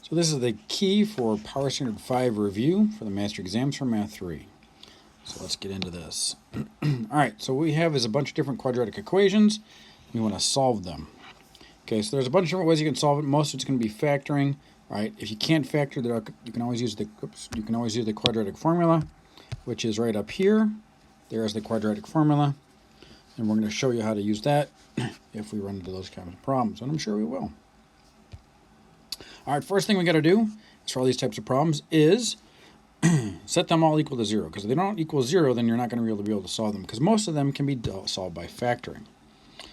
So this is the key for Power Standard 5 review for the Master Exams for Math 3. So let's get into this. Alright, so what we have is a bunch of different quadratic equations. We want to solve them. Okay, so there's a bunch of different ways you can solve it. Most of it's going to be factoring. Alright, if you can't factor, you can always use the quadratic formula, which is right up here. There's the quadratic formula. And we're going to show you how to use that if we run into those kinds of problems, and I'm sure we will. All right, first thing we got to do for all these types of problems is set them all equal to 0. Because if they don't equal 0, then you're not going to be able to solve them. Because most of them can be solved by factoring.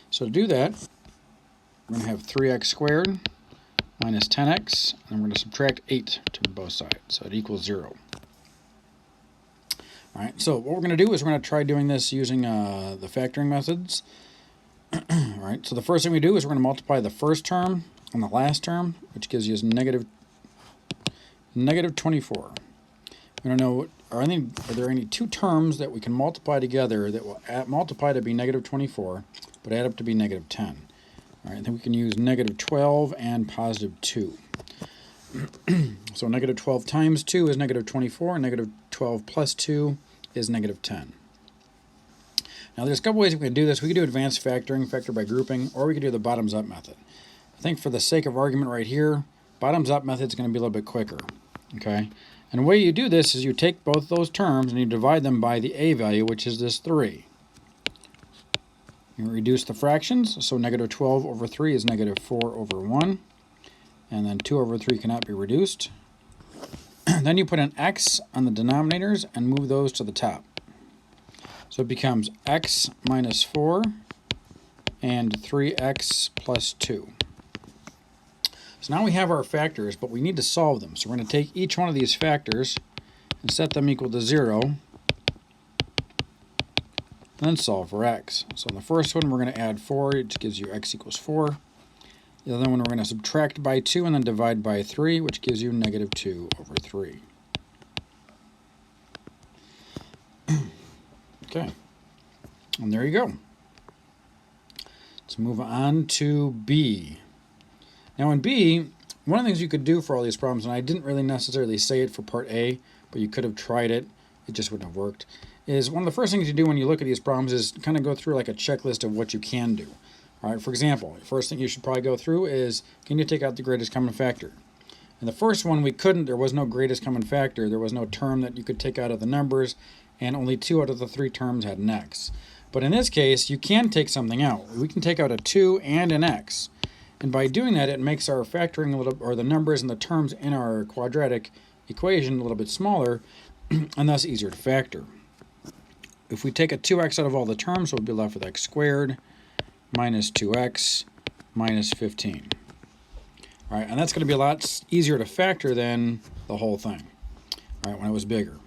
So to do that, we're going to have 3x squared minus 10x, and we're going to subtract 8 to both sides. So it equals 0. All right, so what we're going to do is we're going to try doing this using the factoring methods. All right, so the first thing we do is we're going to multiply the first term on the last term, which gives you negative 24. We don't know, are there any two terms that we can multiply together that will multiply to be negative 24, but add up to be negative 10? All right, then we can use negative 12 and positive 2. So negative 12 times 2 is negative 24, and negative 12 plus 2 is negative 10. Now there's a couple ways we can do this. We can do advanced factoring, factor by grouping, or we can do the bottoms-up method. I think for the sake of argument right here, bottoms-up method is going to be a little bit quicker. Okay, and the way you do this is you take both those terms and you divide them by the a value, which is this 3. You reduce the fractions, so negative 12 over 3 is negative 4 over 1. And then 2 over 3 cannot be reduced. Then you put an x on the denominators and move those to the top. So it becomes x minus 4 and 3x plus 2. So now we have our factors, but we need to solve them. So we're going to take each one of these factors and set them equal to 0, and then solve for x. So in the first one, we're going to add 4, which gives you x equals 4. The other one we're going to subtract by 2 and then divide by 3, which gives you negative 2 over 3. Okay, and there you go. Let's move on to B. Now in B, one of the things you could do for all these problems, and I didn't really necessarily say it for part A, but you could have tried it, it just wouldn't have worked, is one of the first things you do when you look at these problems is kind of go through like a checklist of what you can do. All right, for example, the first thing you should probably go through is, can you take out the greatest common factor? And the first one we couldn't, there was no greatest common factor. There was no term that you could take out of the numbers, and only 2 out of the 3 terms had an x. But in this case, you can take something out. We can take out a 2 and an x. And by doing that, it makes our factoring or the numbers and the terms in our quadratic equation a little bit smaller, and thus easier to factor. If we take a 2x out of all the terms, we'll be left with x squared minus 2x minus 15. All right, and that's going to be a lot easier to factor than the whole thing, all right, when it was bigger.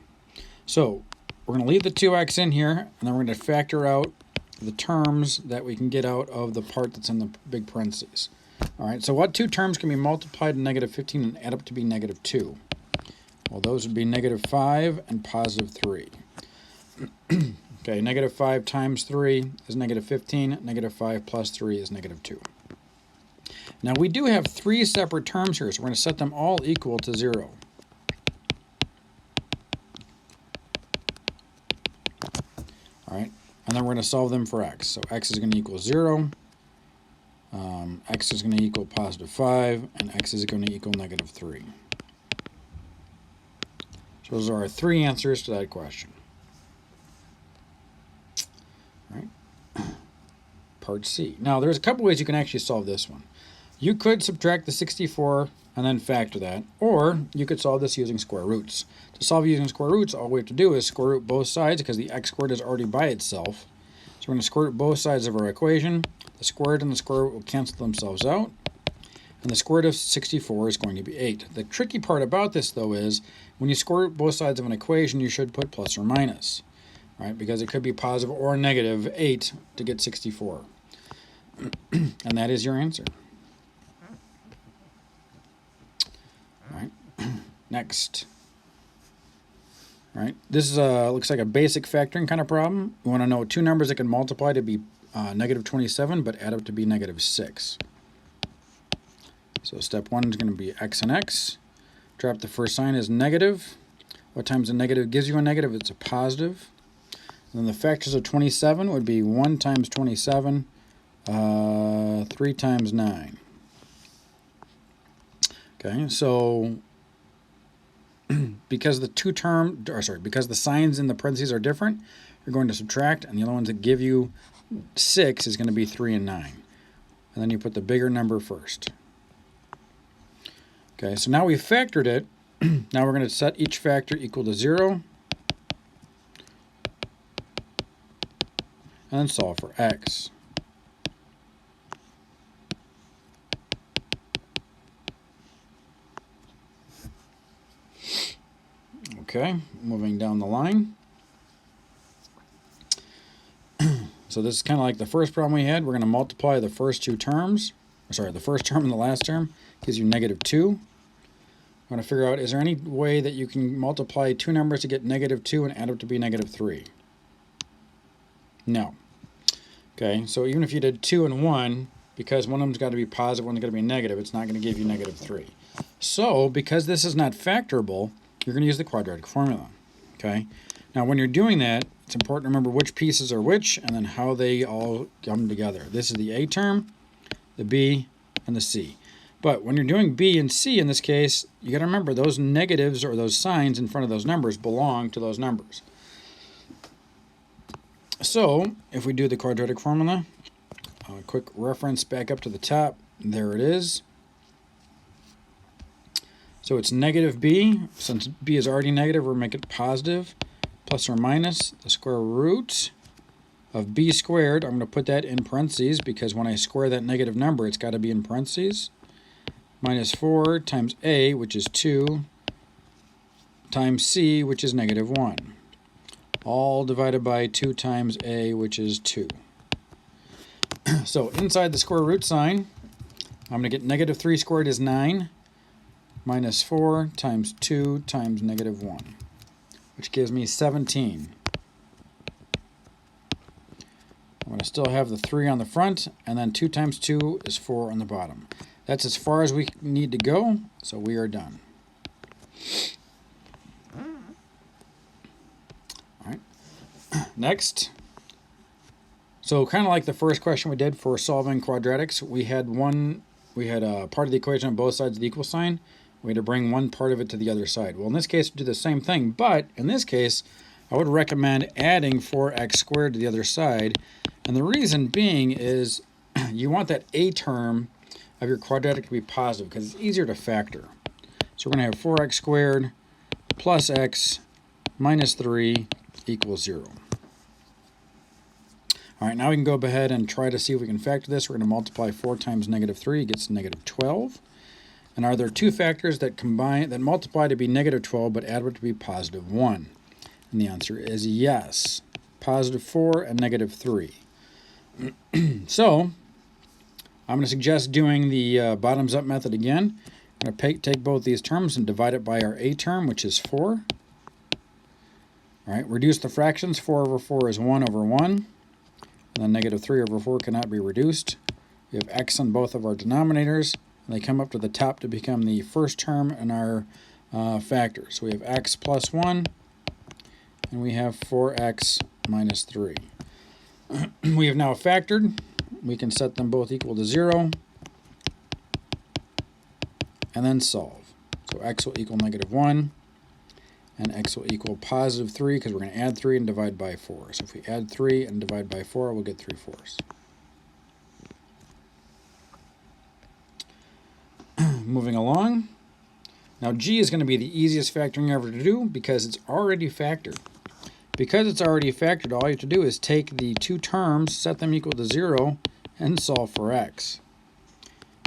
So we're going to leave the 2x in here, and then we're going to factor out the terms that we can get out of the part that's in the big parentheses. All right, so what two terms can be multiplied to negative 15 and add up to be negative 2? Well, those would be negative 5 and positive 3. Okay, negative 5 times 3 is negative 15. Negative 5 plus 3 is negative 2. Now we do have 3 separate terms here, so we're going to set them all equal to 0. All right, and then we're going to solve them for x. So x is going to equal 0, x is going to equal positive 5, and x is going to equal negative 3. So those are our 3 answers to that question. Part C. Now, there's a couple ways you can actually solve this one. You could subtract the 64 and then factor that, or you could solve this using square roots. To solve using square roots, all we have to do is square root both sides because the x squared is already by itself. So we're going to square root both sides of our equation. The squared and the square root will cancel themselves out, and the square root of 64 is going to be 8. The tricky part about this, though, is when you square root both sides of an equation, you should put plus or minus, right? Because it could be positive or negative 8 to get 64. And that is your answer. All right. Next. All right. This is looks like a basic factoring kind of problem. We want to know two numbers that can multiply to be negative 27, but add up to be negative 6. So step 1 is going to be x and x. Drop the first sign as negative. What times a negative gives you a negative? It's a positive. And then the factors of 27 would be 1 times 27, 3 times 9. Okay, so because because the signs in the parentheses are different, you're going to subtract, and the only ones that give you 6 is going to be 3 and 9. And then you put the bigger number first. Okay, so now we've factored it. Now we're going to set each factor equal to 0. And then solve for x. Okay, moving down the line. So this is kind of like the first problem we had. We're going to multiply the first two terms. The first term and the last term gives you -2. I'm going to figure out, is there any way that you can multiply two numbers to get -2 and add up to be -3? No. Okay, so even if you did 2 and 1, because one of them's got to be positive, one's got to be negative, it's not going to give you -3. So, because this is not factorable, you're going to use the quadratic formula. Okay? Now, when you're doing that, it's important to remember which pieces are which and then how they all come together. This is the A term, the B, and the C. But when you're doing B and C in this case, you got to remember those negatives or those signs in front of those numbers belong to those numbers. So, if we do the quadratic formula, a quick reference back up to the top, there it is. So it's -b. Since b is already negative, we'll make it positive, plus or minus the square root of b squared. I'm going to put that in parentheses because when I square that negative number, it's got to be in parentheses. Minus 4 times a, which is 2, times c, which is -1. All divided by 2 times a, which is 2. So inside the square root sign, I'm going to get -3 squared is 9, minus 4 times 2 times -1, which gives me 17. I'm going to still have the 3 on the front, and then 2 times 2 is 4 on the bottom. That's as far as we need to go, so we are done. All right. Next. So kind of like the first question we did for solving quadratics, we had a part of the equation on both sides of the equal sign. We had to bring one part of it to the other side. Well, in this case, we do the same thing, but in this case, I would recommend adding 4x squared to the other side. And the reason being is you want that a term of your quadratic to be positive because it's easier to factor. So we're going to have 4x squared plus x minus 3 equals 0. All right, now we can go ahead and try to see if we can factor this. We're going to multiply 4 times -3 gets -12. And are there two factors that multiply to be -12 but add up to be +1? And the answer is yes. +4 and -3. So I'm going to suggest doing the bottoms up method again. I'm going to take both these terms and divide it by our a term, which is 4. All right, reduce the fractions. 4 over 4 is 1 over 1. And then -3 over 4 cannot be reduced. We have x on both of our denominators. And they come up to the top to become the first term in our factor. So we have x plus 1, and we have 4x minus 3. We have now factored. We can set them both equal to 0, and then solve. So x will equal -1, and x will equal +3, because we're going to add 3 and divide by 4. So if we add 3 and divide by 4, we'll get 3/4. Moving along. Now g is going to be the easiest factoring ever to do because it's already factored. Because it's already factored, all you have to do is take the two terms, set them equal to 0, and solve for x.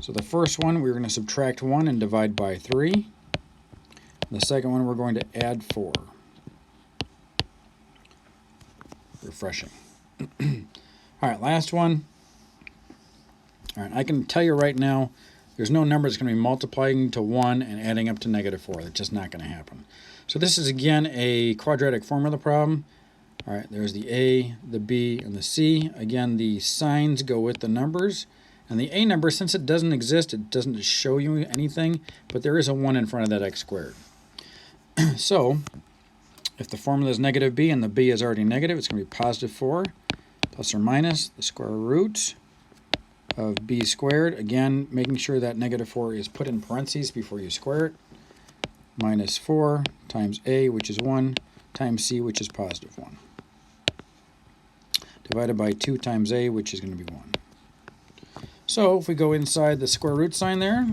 So the first one, we're going to subtract 1 and divide by 3. The second one, we're going to add 4. Refreshing. All right, last one. All right, I can tell you right now, there's no number that's going to be multiplying to 1 and adding up to -4. That's just not going to happen. So this is, again, a quadratic formula problem. All right, there's the A, the B, and the C. Again, the signs go with the numbers, And the a number, since it doesn't exist, it doesn't show you anything, but there is a 1 in front of that x squared. So, if the formula is negative b and the b is already negative, it's going to be positive 4 plus or minus the square root of b squared. Again, making sure that negative 4 is put in parentheses before you square it. Minus 4 times a, which is 1, times c, which is positive 1. Divided by 2 times a, which is going to be 1. So if we go inside the square root sign there,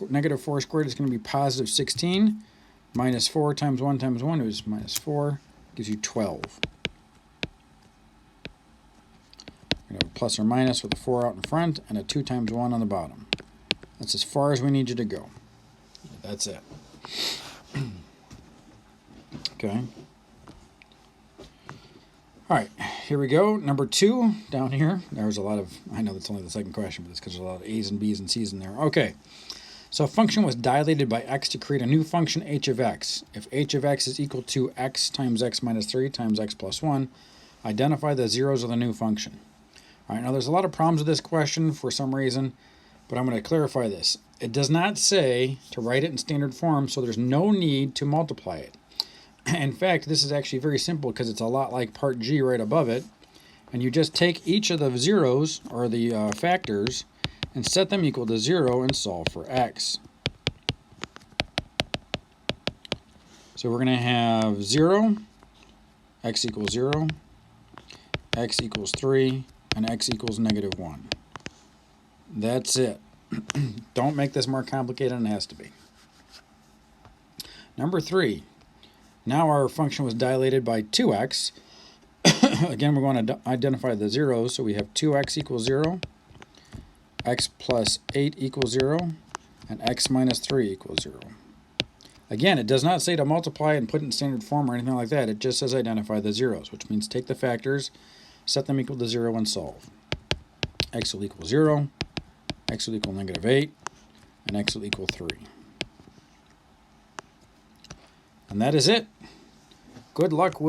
negative 4 squared is going to be positive 16. Minus 4 times 1 times 1 is minus 4. Gives you 12. We're going to have a plus or minus with a 4 out in front and a 2 times 1 on the bottom. That's as far as we need you to go. That's it. Okay. All right, here we go. Number 2 down here. There's a lot of, I know that's only the second question, but it's because there's a lot of a's and b's and c's in there. Okay, so a function was dilated by x to create a new function h of x. If h of x is equal to x times x minus 3 times x plus 1, identify the zeros of the new function. All right, now there's a lot of problems with this question for some reason, but I'm going to clarify this. It does not say to write it in standard form, so there's no need to multiply it. In fact, this is actually very simple because it's a lot like part G right above it. And you just take each of the zeros, or the factors, and set them equal to 0 and solve for x. So we're going to have 0, x equals 0, x equals 3, and x equals negative 1. That's it. Don't make this more complicated than it has to be. Number 3. Now our function was dilated by 2x. Again, we're going to identify the zeros. So we have 2x equals 0, x plus 8 equals 0, and x minus 3 equals 0. Again, it does not say to multiply and put it in standard form or anything like that. It just says identify the zeros, which means take the factors, set them equal to 0, and solve. X will equal 0, x will equal negative 8, and x will equal 3. And that is it. Good luck with